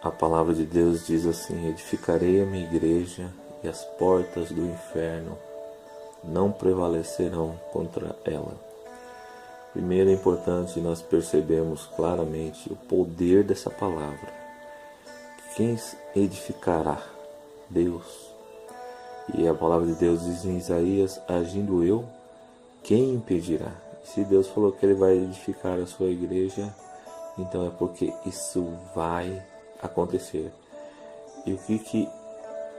A palavra de Deus diz assim: edificarei a minha igreja e as portas do inferno não prevalecerão contra ela. Primeiro é importante nós percebermos claramente o poder dessa palavra. Quem edificará? Deus. E a palavra de Deus diz em Isaías: agindo eu, quem impedirá? Se Deus falou que Ele vai edificar a sua igreja, então é porque isso vai acontecer. E o que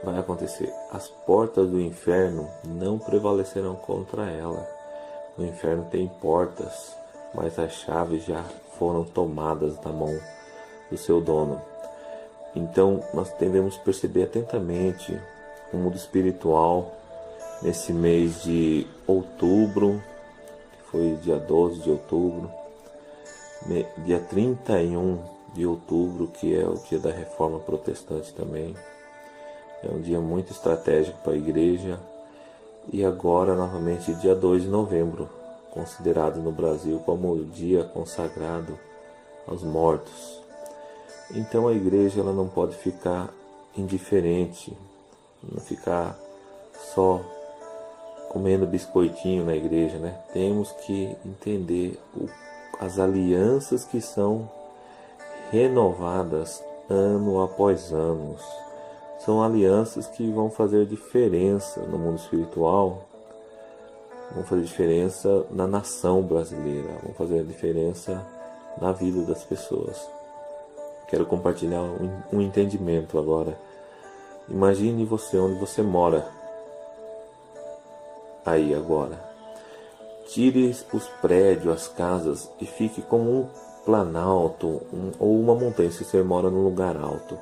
vai acontecer? As portas do inferno não prevalecerão contra ela. O inferno tem portas, mas as chaves já foram tomadas da mão do seu dono. Então nós devemos perceber atentamente o mundo espiritual nesse mês de outubro, que foi dia 12 de outubro, dia 31 de outubro, que é o dia da Reforma Protestante também. É um dia muito estratégico para a igreja. E agora, novamente, dia 2 de novembro, considerado no Brasil como o dia consagrado aos mortos. Então a igreja ela não pode ficar indiferente, não ficar só comendo biscoitinho na igreja, né? Temos que entender as alianças que são renovadas ano após ano. São alianças que vão fazer diferença no mundo espiritual, vão fazer diferença na nação brasileira, vão fazer diferença na vida das pessoas. Quero compartilhar um entendimento agora. Imagine você onde você mora aí agora. Tire os prédios, as casas e fique como um planalto ou uma montanha, se você mora num lugar alto.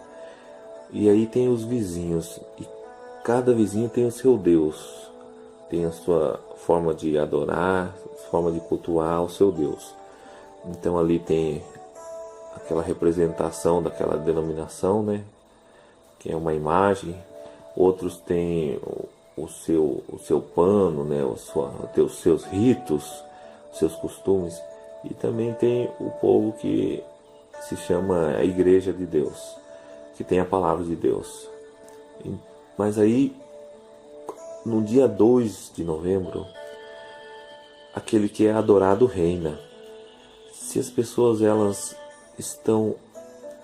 E aí tem os vizinhos, e cada vizinho tem o seu Deus, tem a sua forma de adorar, forma de cultuar o seu Deus. Então ali tem aquela representação daquela denominação, né? Que é uma imagem. Outros têm o seu pano, né? Os seus ritos, os seus costumes. E também tem o povo que se chama a Igreja de Deus, que tem a palavra de Deus. Mas aí, no dia 2 de novembro, aquele que é adorado reina. Se as pessoas elas estão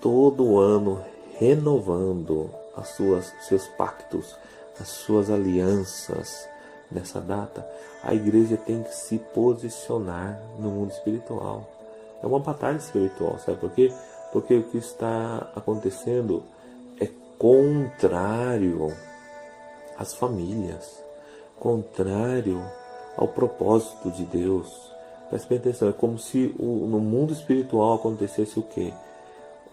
todo ano renovando seus pactos, as suas alianças nessa data, a igreja tem que se posicionar no mundo espiritual. É uma batalha espiritual, sabe por quê? Porque o que está acontecendo é contrário às famílias, contrário ao propósito de Deus. Preste bem atenção, é como se no mundo espiritual acontecesse o quê?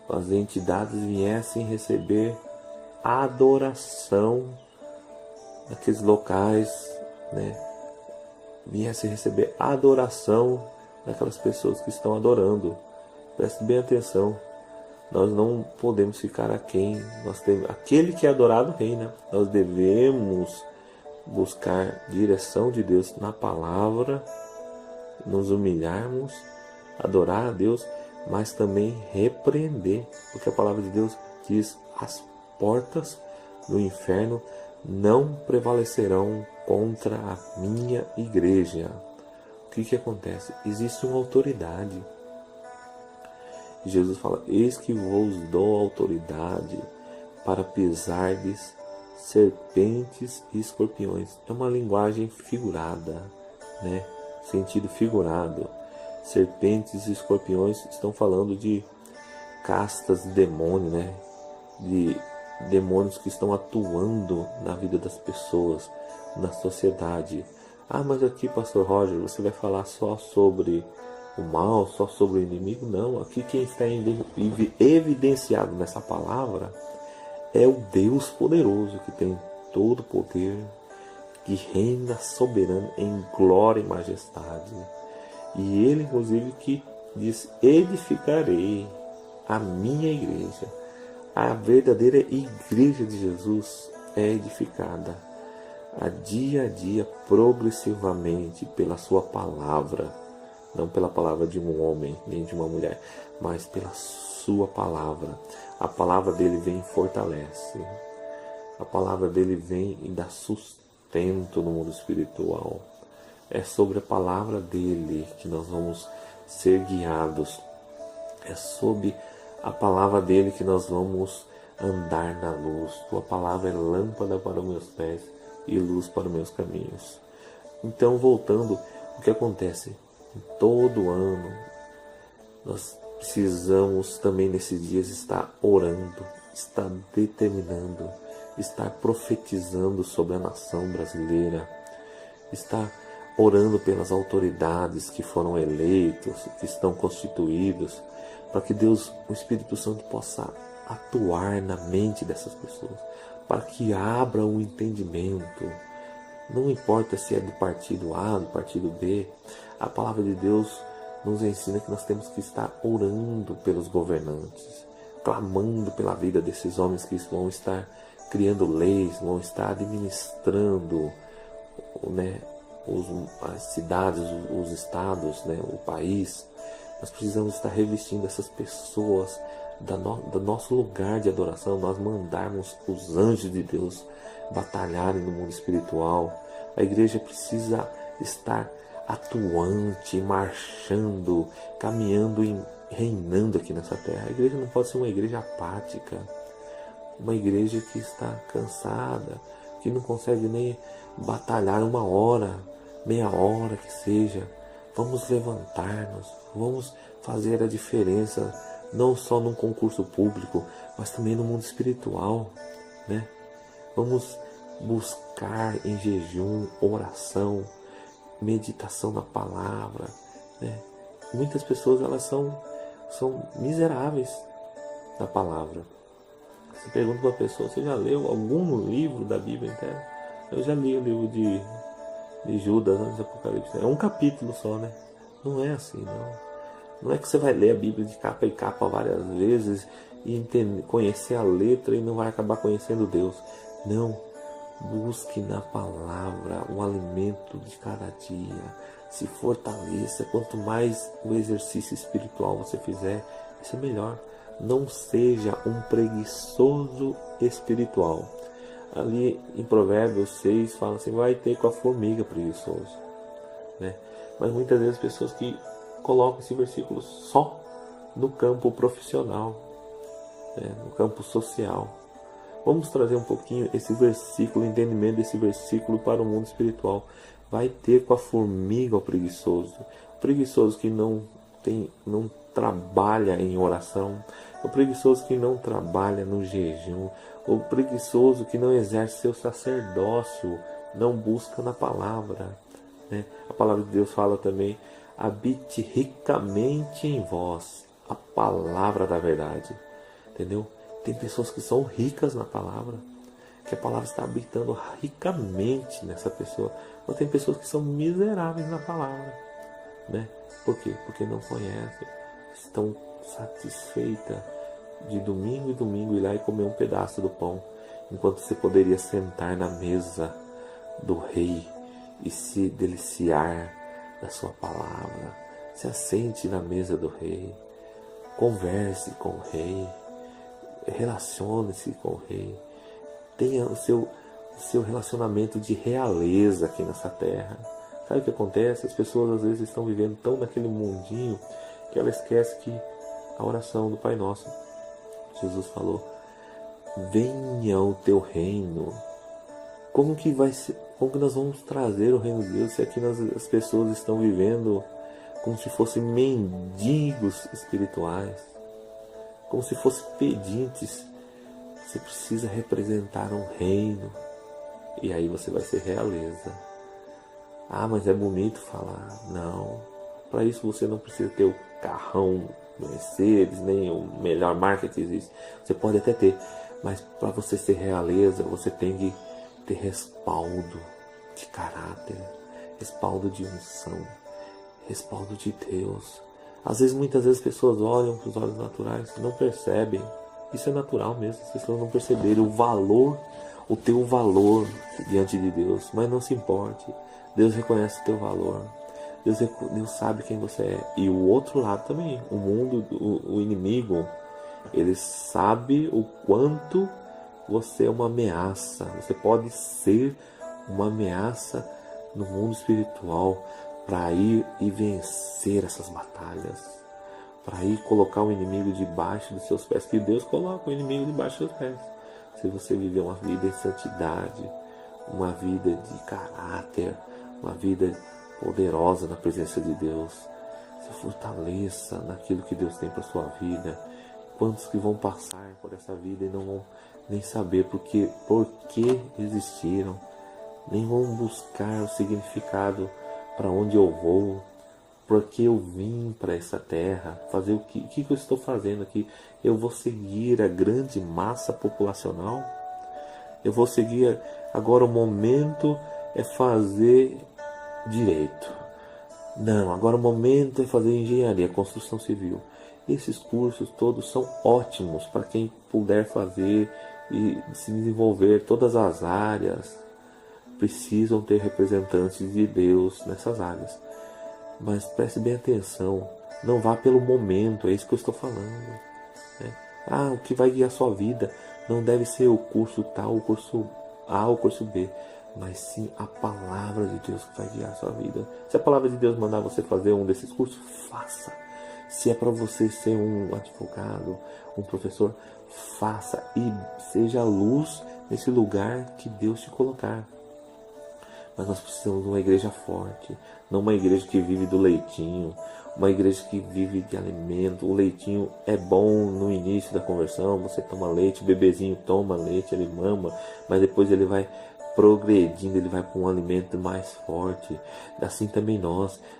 As entidades viessem receber adoração naqueles locais, né? Viessem receber adoração daquelas pessoas que estão adorando. Preste bem atenção. Nós não podemos ficar aquém. Aquele que é adorado reina. Nós devemos buscar direção de Deus na palavra, nos humilharmos, adorar a Deus, mas também repreender, porque a palavra de Deus diz: as portas do inferno não prevalecerão contra a minha igreja. O que acontece? Existe uma autoridade. Jesus fala: eis que vos dou autoridade para pisardes serpentes e escorpiões. É uma linguagem figurada, né? Sentido figurado. Serpentes e escorpiões estão falando de castas de demônio, né? De demônios que estão atuando na vida das pessoas, na sociedade. Ah, mas aqui, pastor Roger, você vai falar só sobre o mal, só sobre o inimigo? Não, aqui quem está evidenciado nessa palavra é o Deus poderoso, que tem todo o poder, que reina soberano em glória e majestade. E ele, inclusive, que diz: edificarei a minha igreja. A verdadeira igreja de Jesus é edificada a dia, progressivamente, pela sua palavra, não pela palavra de um homem nem de uma mulher, mas pela sua palavra. A palavra dele vem e fortalece. A palavra dele vem e dá sustento no mundo espiritual. É sobre a palavra dele que nós vamos ser guiados. É sobre a palavra dele que nós vamos andar na luz. Tua palavra é lâmpada para os meus pés e luz para os meus caminhos. Então, voltando, o que acontece? Todo ano, nós precisamos também nesses dias estar orando, estar determinando, estar profetizando sobre a nação brasileira, estar orando pelas autoridades que foram eleitos, que estão constituídos, para que Deus, o Espírito Santo, possa atuar na mente dessas pessoas, para que abra o entendimento. Não importa se é do partido A, do partido B, a palavra de Deus nos ensina que nós temos que estar orando pelos governantes, clamando pela vida desses homens que vão estar criando leis, vão estar administrando, né, as cidades, os estados, né, o país. Nós precisamos estar revestindo essas pessoas do nosso lugar de adoração, nós mandarmos os anjos de Deus batalharem no mundo espiritual. A igreja precisa estar atuante, marchando, caminhando e reinando aqui nessa terra. A igreja não pode ser uma igreja apática, uma igreja que está cansada, que não consegue nem batalhar uma hora, meia hora que seja. Vamos levantar-nos, vamos fazer a diferença, não só num concurso público, mas também no mundo espiritual, né? Vamos buscar em jejum, oração, meditação na palavra, né? Muitas pessoas, elas são miseráveis na palavra. Você pergunta para uma pessoa: você já leu algum livro da Bíblia inteira? Eu já li o livro de Judas, antes do Apocalipse. É um capítulo só, né? Não é assim, não. Não é que você vai ler a Bíblia de capa em capa várias vezes e conhecer a letra e não vai acabar conhecendo Deus. Não. Busque na palavra o alimento de cada dia. Se fortaleça. Quanto mais o exercício espiritual você fizer, isso é melhor. Não seja um preguiçoso espiritual. Ali em Provérbios 6 fala assim: vai ter com a formiga preguiçoso, né? Mas muitas vezes pessoas que colocam esse versículo só no campo profissional, né? No campo social. Vamos trazer um pouquinho esse versículo, o entendimento desse versículo para o mundo espiritual. Vai ter com a formiga o preguiçoso. O preguiçoso que não trabalha em oração, o preguiçoso que não trabalha no jejum, o preguiçoso que não exerce seu sacerdócio, não busca na palavra, né? A palavra de Deus fala também: habite ricamente em vós a palavra da verdade, entendeu? Tem pessoas que são ricas na palavra, que a palavra está habitando ricamente nessa pessoa, mas tem pessoas que são miseráveis na palavra, né? Por quê? Porque não conhecem, estão satisfeitas de domingo em domingo ir lá e comer um pedaço do pão, enquanto você poderia sentar na mesa do rei e se deliciar da sua palavra. Se assente na mesa do rei, converse com o rei, relacione-se com o rei, tenha o seu relacionamento de realeza aqui nessa terra. Sabe o que acontece? As pessoas às vezes estão vivendo tão naquele mundinho que ela esquece que a oração do Pai Nosso, Jesus falou: venha o teu reino. Como que nós vamos trazer o reino de Deus se aqui as pessoas estão vivendo como se fossem mendigos espirituais, como se fossem pedintes? Você precisa representar um reino, e aí você vai ser realeza. Ah, mas é bonito falar. Não, para isso você não precisa ter o carrão Mercedes, nem o melhor marca que existe. Você pode até ter, mas para você ser realeza, você tem que ter respaldo de caráter, respaldo de unção, respaldo de Deus. Às vezes, muitas vezes, as pessoas olham para os olhos naturais e não percebem. Isso é natural mesmo, as pessoas não perceberem o valor, o teu valor diante de Deus. Mas não se importe, Deus reconhece o teu valor. Deus sabe quem você é. E o outro lado também, o mundo, o inimigo, ele sabe o quanto você é uma ameaça. Você pode ser uma ameaça no mundo espiritual para ir e vencer essas batalhas. Para ir colocar o inimigo debaixo dos seus pés. Que Deus coloca o inimigo debaixo dos seus pés. Se você viver uma vida em santidade, uma vida de caráter, uma vida poderosa na presença de Deus, se fortaleça naquilo que Deus tem para sua vida. Quantos que vão passar por essa vida e não vão nem saber por que existiram, nem vão buscar o significado para onde eu vou, porque eu vim para essa terra, fazer o que eu estou fazendo aqui? Eu vou seguir a grande massa populacional? Eu vou seguir agora, o momento é fazer direito. Não, agora o momento é fazer engenharia, construção civil. Esses cursos todos são ótimos para quem puder fazer e se desenvolver. Todas as áreas precisam ter representantes de Deus nessas áreas. Mas preste bem atenção, não vá pelo momento, é isso que eu estou falando. O que vai guiar a sua vida não deve ser o curso tal, o curso A, o curso B, mas sim a palavra de Deus que vai guiar a sua vida. Se a palavra de Deus mandar você fazer um desses cursos, faça. Se é para você ser um advogado, um professor, faça e seja luz nesse lugar que Deus te colocar. Mas nós precisamos de uma igreja forte, não uma igreja que vive do leitinho, uma igreja que vive de alimento. O leitinho é bom no início da conversão, você toma leite, o bebezinho toma leite, ele mama, mas depois ele vai progredindo, ele vai para um alimento mais forte. Assim também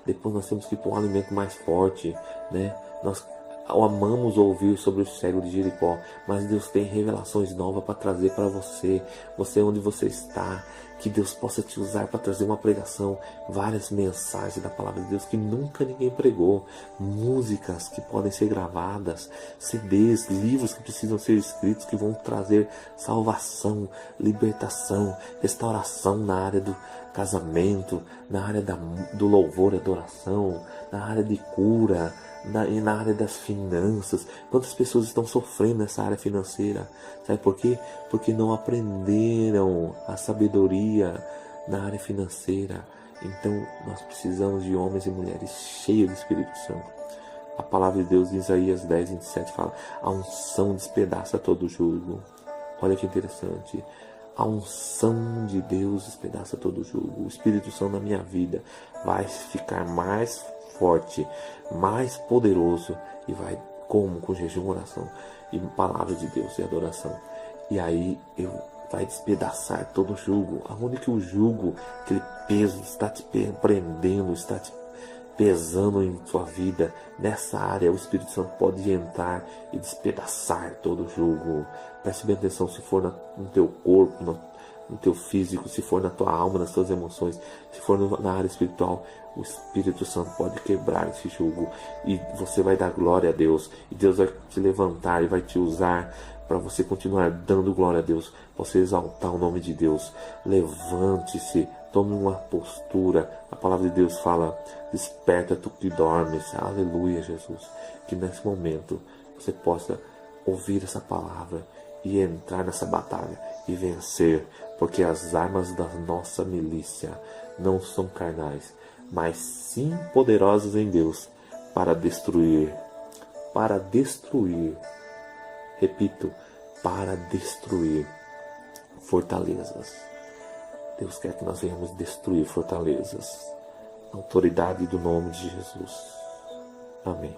depois nós temos que ir para um alimento mais forte, né? Nós amamos ouvir sobre o cego de Jericó, mas Deus tem revelações novas para trazer para você onde você está, que Deus possa te usar para trazer uma pregação, várias mensagens da palavra de Deus que nunca ninguém pregou, músicas que podem ser gravadas, CDs, livros que precisam ser escritos, que vão trazer salvação, libertação, restauração na área do casamento, na área do louvor e adoração, na área de cura, na área das finanças. Quantas pessoas estão sofrendo nessa área financeira? Sabe por quê? Porque não aprenderam a sabedoria na área financeira. Então nós precisamos de homens e mulheres cheios do Espírito Santo. A palavra de Deus em Isaías 10:27 fala: a unção despedaça todo jugo. Olha que interessante. A unção de Deus despedaça todo jugo. O Espírito Santo na minha vida vai ficar mais forte, mais poderoso, e vai com jejum, oração e palavra de Deus e adoração. E aí vai despedaçar todo o jugo. Aonde que o jugo, aquele peso, está te prendendo, está te pesando em sua vida, nessa área o Espírito Santo pode entrar e despedaçar todo o jugo. Preste bem atenção, se for no teu corpo, no teu físico, se for na tua alma, nas tuas emoções, se for na área espiritual, o Espírito Santo pode quebrar esse jugo e você vai dar glória a Deus, e Deus vai te levantar e vai te usar para você continuar dando glória a Deus, você exaltar o nome de Deus. Levante-se, tome uma postura. A palavra de Deus fala: desperta tu que dormes. Aleluia, Jesus. Que nesse momento você possa ouvir essa palavra e entrar nessa batalha e vencer, porque as armas da nossa milícia não são carnais, mas sim poderosas em Deus para destruir, repito, para destruir fortalezas. Deus quer que nós venhamos destruir fortalezas, na autoridade do nome de Jesus. Amém.